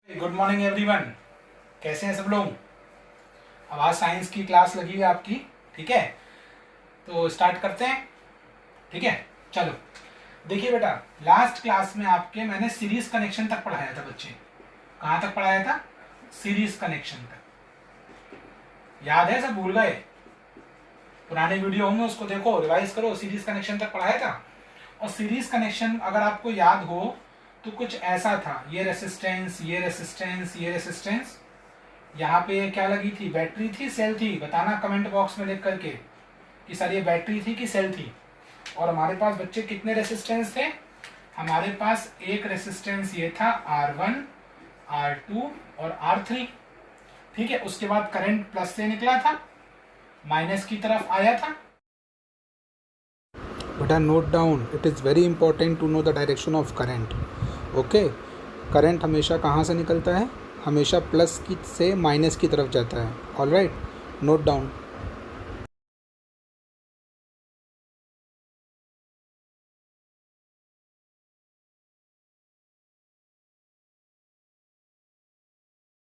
Good morning everyone. कैसे हैं सब लोग? अब आज साइंस की क्लास लगी है आपकी, ठीक है? तो स्टार्ट करते हैं, ठीक है? चलो देखिए बेटा, लास्ट क्लास में आपके मैंने सीरीज कनेक्शन तक पढ़ाया था बच्चे। कहाँ तक पढ़ाया था? सीरीज कनेक्शन तक। याद है? सब भूल गए? पुराने वीडियो होंगे, उसको देखो, रिवाइज करो। सीरीज कनेक्शन तक पढ़ाया था। और सीरीज कनेक्शन अगर आपको याद हो तो कुछ ऐसा था, ये रेसिस्टेंस, ये रेसिस्टेंस, ये रेसिस्टेंस। यहाँ पे क्या लगी थी? बैटरी थी, सेल थी? बताना कमेंट बॉक्स में लिख करके कि सर ये बैटरी थी कि सेल थी। और हमारे पास बच्चे कितने रेसिस्टेंस थे? हमारे पास एक रेसिस्टेंस ये था R1, R2 और R3, ठीक है? उसके बाद करंट प्लस से निकला था, माइनस की तरफ आया था। बेटा note down, it is very important to know the direction of current. Okay, current हमेशा कहाँ से निकलता है? हमेशा प्लस की से माइनस की तरफ जाता है। All right, note down.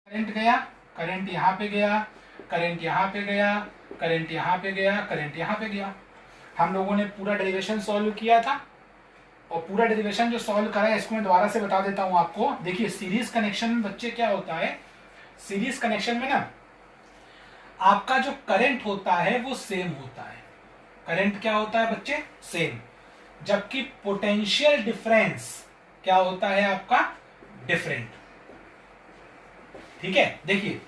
Current गया, करंट यहाँ पे गया, करंट यहाँ पे गया, करंट यहाँ पे गया, करंट यहाँ पे गया। हम लोगों ने पूरा डेरिवेशन सॉल्व किया था, और पूरा डेरिवेशन जो सॉल्व करा है इसको मैं दोबारा से बता देता हूं आपको। देखिए सीरीज कनेक्शन में बच्चे क्या होता है, सीरीज कनेक्शन में ना आपका जो करंट होता है वो सेम होता है। करंट क्या होता है बच्चे? सेम। जबकि पोटेंशियल डिफरेंस क्या होता है आपका? डिफरेंट। ठीक है? देखिए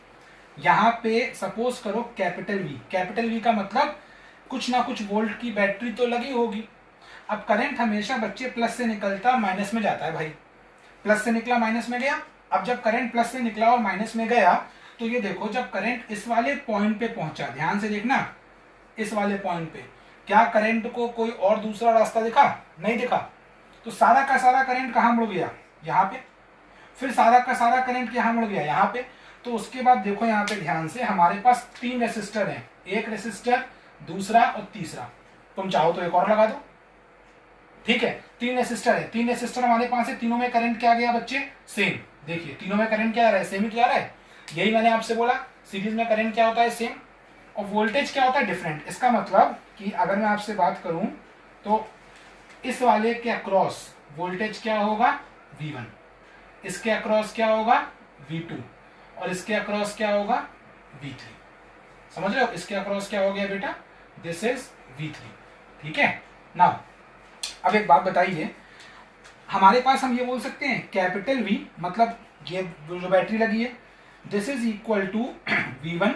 यहां पे सपोज करो कैपिटल वी। कैपिटल वी का मतलब कुछ ना कुछ वोल्ट की बैटरी तो लगी होगी। अब करंट हमेशा बच्चे प्लस से निकलता माइनस में जाता है भाई। प्लस से निकला माइनस में गया। अब जब करंट प्लस से निकला और माइनस में गया तो ये देखो, जब करंट इस वाले पॉइंट पे पहुंचा, ध्यान से देखना, इस वाले पॉइंट पे क्या करंट को कोई और दूसरा रास्ता दिखा? नहीं दिखा। तो सारा का सारा करंट कहां मुड़ गया? यहाँ पे। फिर सारा का सारा करंट यहाँ मुड़ गया? यहाँ पे। तो उसके बाद देखो यहाँ पे ध्यान से, हमारे पास तीन रेसिस्टर हैं, एक रेसिस्टर, दूसरा और तीसरा। तुम चाहो तो एक और लगा दो, ठीक है? तीन रेसिस्टर है, तीन रेसिस्टर हमारे पास है, तीनों में करंट क्या गया बच्चे? सेम। देखिए तीनों में करंट क्या आ रहा है? सेम ही जा रहा है। यही मैंने आपसे बोला, सीरीज में करंट क्या होता है? सेम। और वोल्टेज क्या होता है? डिफरेंट। इसका मतलब कि अगर मैं आपसे बात करूं तो इस वाले के अक्रॉस वोल्टेज क्या होगा? V1। इसके अक्रॉस क्या होगा? V2। और इसके अक्रॉस क्या होगा? V3। समझ रहे हो? इसके अक्रॉस क्या हो गया बेटा? This is V3। ठीक है? नाउ अब एक बात बताइए, हमारे पास हम ये बोल सकते हैं कैपिटल V मतलब ये जो बैटरी लगी है, this is equal to V1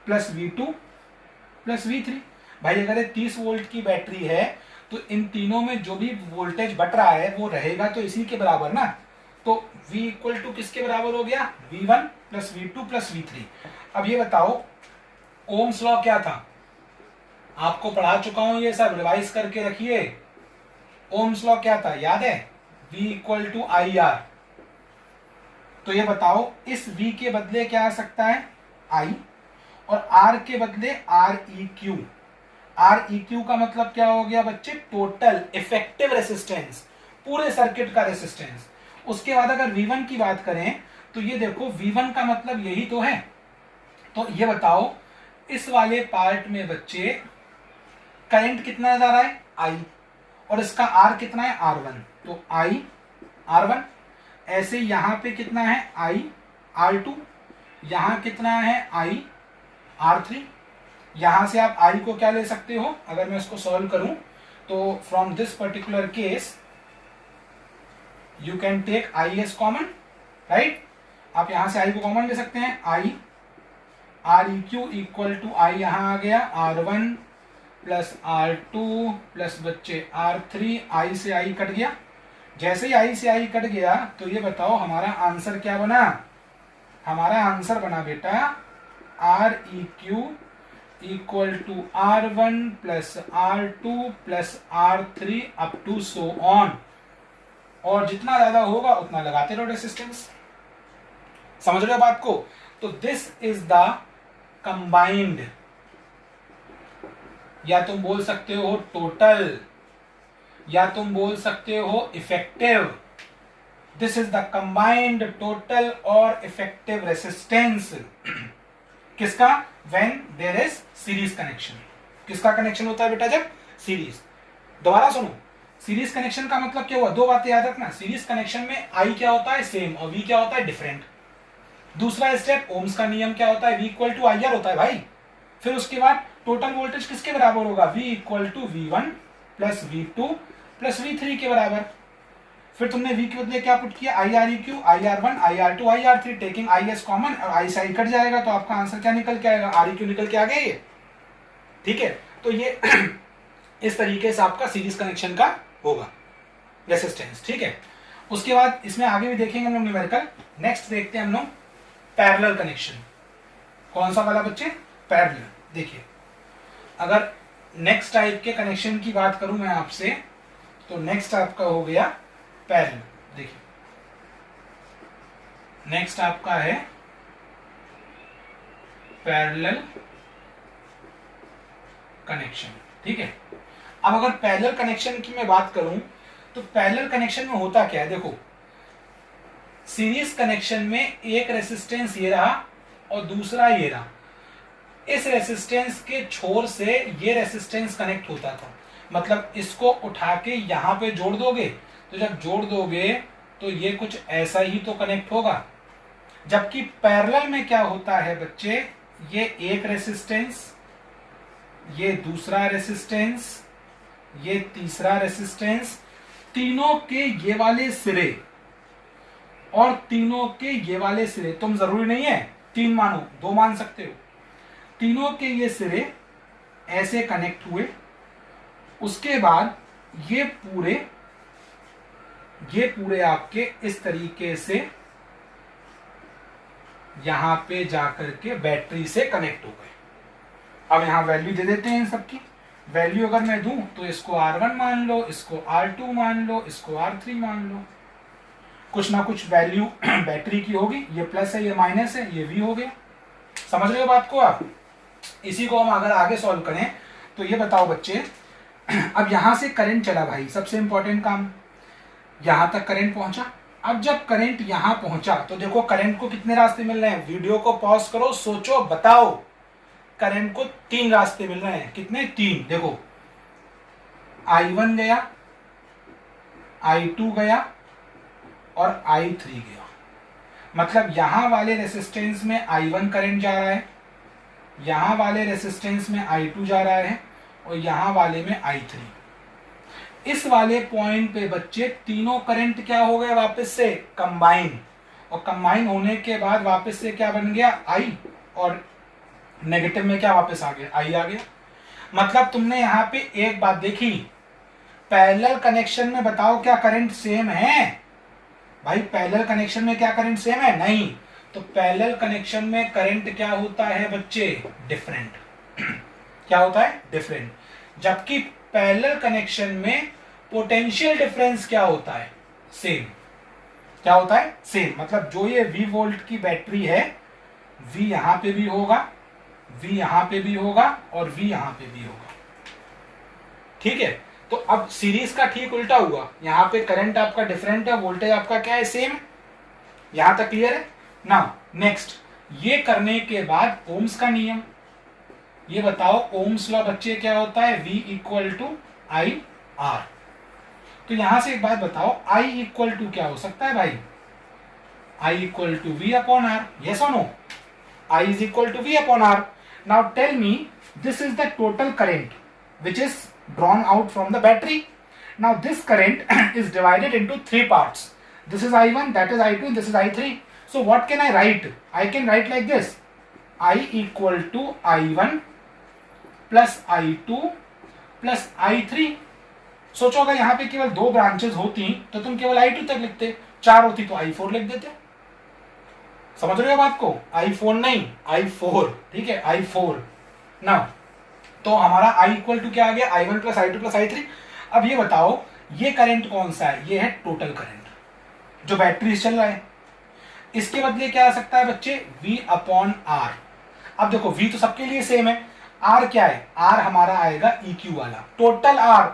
plus V2 plus V3। भाई अगर ये 30 वोल्ट की बैटरी है तो इन तीनों में जो भी वोल्टेज बट रहा है वो रहेगा तो इसी के बराबर ना। तो V इक्वल टू किसके बराबर हो गया? V1 plus V2 plus V3। अब ये बताओ ओम्स लॉ क्या था? आपको पढ़ा चुका हूं, ये सब रिवाइज करके रखिए। ओम्स लॉ क्या था? याद है? V equal to IR। तो ये बताओ इस V के बदले क्या आ सकता है? I। और R के बदले REQ। REQ का मतलब क्या हो गया बच्चे? टोटल इफेक्टिव रेसिस्टेंस, पूरे सर्किट का रेसिस्टेंस। उसके बाद अगर V1 की बात करें तो ये देखो V1 का मतलब यही तो है। तो ये बताओ इस वाले पार्ट में बच्चे करंट कितना जा रहा है? I। और इसका R कितना है? R1। तो I R1। ऐसे यहां पे कितना है? I R2। यहां कितना है? I R3। यहां से आप I को क्या ले सकते हो? अगर मैं इसको सॉल्व करूं तो from this particular case you can take I as common, right? आप यहां से I को कॉमन ले सकते हैं। I REQ equal to I यहां आ गया R1 प्लस R2 प्लस बच्चे R3। I से I कट गया। जैसे ही I से I कट गया तो ये बताओ हमारा आंसर क्या बना? हमारा आंसर बना बेटा REQ equal to R1 plus R2 plus R3 up to so on. और जितना ज्यादा होगा उतना लगाते रहो रेसिस्टेंस। समझ रहे हो बात को? तो दिस इज द कंबाइंड, या तुम बोल सकते हो टोटल, या तुम बोल सकते हो effective this is the combined total और इफेक्टिव रेसिस्टेंस किसका, when there is series connection. किसका कनेक्शन होता है बेटा, जब सीरीज। दोबारा सुनो, सीरीज कनेक्शन का मतलब क्या हुआ, दो बातें याद रखना। सीरीज कनेक्शन में आई क्या होता है, सेम, और वी क्या होता है, डिफरेंट। दूसरा स्टेप, ओम्स का नियम क्या होता है, V equal to I R होता है भाई। फिर उसके बाद टोटल वोल्टेज किसके बराबर होगा, वी इक्वल टू वी1 प्लस वी2 प्लस वी3 के बराबर। फिर तुमने वी के बदले क्या पुट किया, I R E Q, I R one, I R two, I R three, taking I S common, और आई से आई कट जाएगा तो आपका आंसर क्या निकल के आएगा, आर ई क्यू निकल के आ गया ये। ठीक है, तो ये इस तरीके से आपका सीरीज कनेक्शन का होगा रेसिस्टेंस। ठीक है, उसके बाद इसमें आगे भी देखेंगे हम लोग न्यूमेरिकल। नेक्स्ट देखते हैं हम लोग पैरेलल कनेक्शन। कौन सा वाला बच्चे, पैरेलल। देखिए, अगर नेक्स्ट टाइप के कनेक्शन की बात करूं मैं आपसे, तो नेक्स्ट आपका हो गया पैरेलल। देखिए, नेक्स्ट आपका है पैरेलल कनेक्शन। ठीक है, अब अगर पैरेलल कनेक्शन की मैं बात करूं, तो पैरेलल कनेक्शन में होता क्या है, देखो, सीरीज कनेक्शन में एक रेसिस्टेंस ये रहा और दूसरा ये रहा। इस रेसिस्टेंस के छोर से ये रेसिस्टेंस कनेक्ट होता था, मतलब इसको उठा के यहां पे जोड़ दोगे, तो जब जोड़ दोगे तो ये कुछ ऐसा ही तो कनेक्ट होगा। जबकि पैरेलल में क्या होता है बच्चे, ये एक रेसिस्टेंस, ये दूसरा रेसिस्टेंस, ये तीसरा रेसिस्टेंस, तीनों के ये वाले सिरे और तीनों के ये वाले सिरे, तुम जरूरी नहीं है 3 मानो, 2 मान सकते हो, तीनों के ये सिरे ऐसे कनेक्ट हुए। उसके बाद ये पूरे आपके इस तरीके से यहां पे जाकर के बैटरी से कनेक्ट हो गए। अब यहां वैल्यू दे देते हैं इन सबकी। वैल्यू अगर मैं दूं तो इसको R1 मान लो, इसको R2 मान लो, इसको R3 मान लो, कुछ ना कुछ वैल्यू बैटरी की होगी। ये प्लस है, ये माइनस है, ये V हो गया। समझ रहे हो बात को आप? इसी को हम अगर आगे सॉल्व करें तो ये बताओ बच्चे, अब यहां से करंट चला भाई, सबसे इंपॉर्टेंट काम, यहां तक करंट पहुंचा। अब जब करंट यहां पहुंचा तो देखो करंट को कितने रास्ते मिल रहे हैं, वीडियो को पॉज करो, सोचो, बताओ। करंट को 3 रास्ते मिल रहे हैं, कितने, 3। देखो, I1 गया, I2 गया और I3 गया। मतलब यहां वाले रेसिस्टेंस में I1 करंट जा रहा है, यहां वाले रेसिस्टेंस में I2 जा रहा है और यहां वाले में I3। इस वाले पॉइंट पे बच्चे तीनों करंट क्या हो गए, वापस से कंबाइन, और कंबाइन होने के बाद वापस से क्या बन गया, I, और नेगेटिव में क्या वापस आ गया, I आ गया। मतलब तुमने यहाँ पे एक बात देखी, पैरेलल कनेक्शन में बताओ क्या करंट सेम है भाई, पैरेलल कनेक्शन में क्या करंट सेम है, नहीं। तो पैरेलल कनेक्शन में करंट क्या होता है बच्चे, डिफरेंट। क्या होता है, डिफरेंट। जबकि पैरेलल कनेक्शन में पोटेंशियल डिफरेंस क्या होता है, सेम। क्या होता है, सेम। मतलब जो ये V वोल्ट की बैटरी है, V यहां पे भी होगा, V यहां पे भी होगा और V यहां पे भी होगा। ठीक है, तो अब सीरीज का ठीक उल्टा हुआ, यहां पे करंट आपका डिफरेंट है, वोल्टेज आपका क्या है, सेम। यहां तक क्लियर है। नाउ नेक्स्ट, ये करने के बाद ओम्स का नियम, ये बताओ ओम्स लॉ बच्चे क्या होता है, V equal to I R. तो यहां से एक बात बताओ, I इक्वल टू क्या हो सकता है भाई, I equal to V upon R, yes और no, I is equal to V upon R. Now tell me, this is the total current which is drawn out from the battery. Now this current is divided into 3 parts. This is I1, that is I2, and this is I3. So what can I write? I can write like this, I equal to I1 plus I2 plus I3. सोचो अगर यहाँ पे केवल 2 branches होती तो तुम केवल I2 तक लिखते, 4 होती तो I4 लिख देते। समझ रहे हो बात को, I4 नहीं, I4। ठीक है, I4। ना तो हमारा I इक्वल टू क्या आ गया, I1 plus I2 plus I3। अब ये बताओ, ये करंट कौन सा है, ये है टोटल करंट जो बैटरी से चल रहा है। इसके बदले क्या आ सकता है बच्चे, V अपॉन R। अब देखो V तो सबके लिए सेम है, R क्या है, R हमारा आएगा EQ वाला, टोटल R।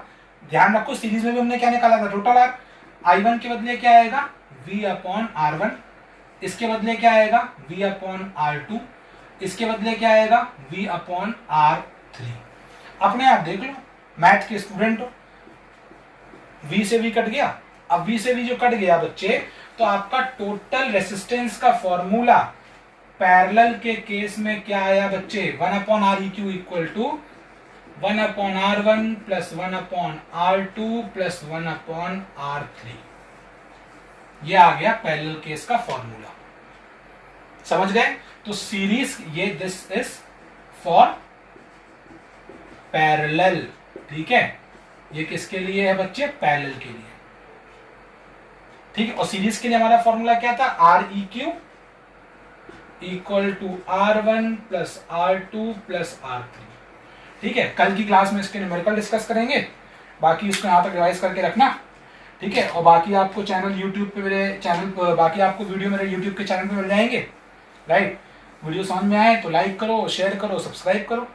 ध्यान रखो, सीरीज में भी हमने क्या निकाला था, टोटल R। I1 के बदले क्या आएगा, v अपॉन R1, इसके बदले क्या आएगा v अपॉन R2, इसके बदले क्या आएगा v अपॉन R3। अपने आप देख लो, मैथ के स्टूडेंट हो, v से v कट गया। अब v से v जो कट गया बच्चे, तो आपका टोटल रेसिस्टेंस का फॉर्मूला पैरेलल के केस में क्या आया बच्चे, 1 upon Req equal to 1 upon R1 plus 1 upon R2 plus 1 upon R3। ये आ गया पैरेलल केस का फॉर्मूला, समझ गए। तो सीरीज, ये दिस इज फॉर पैरेलल, ठीक है। ये किसके लिए है बच्चे, पैरेलल के लिए, ठीक है। और सीरीज के लिए हमारा फॉर्मूला क्या था, Req equal to R1 plus R2 plus R3, ठीक है। कल की क्लास में इसके न्यूमेरिकल डिस्कस करेंगे, बाकी इसको यहाँ तक रिवाइज करके रखना, ठीक है। और बाकी आपको चैनल यूट्यूब पे, मेरे चैनल, बाकी आपको वीडियो मेरे यूट्यूब के चैनल पे मिल जाएंगे, राइट। वीडियो समझ में आए तो लाइक करो, शेयर करो, सब्सक्राइब करो।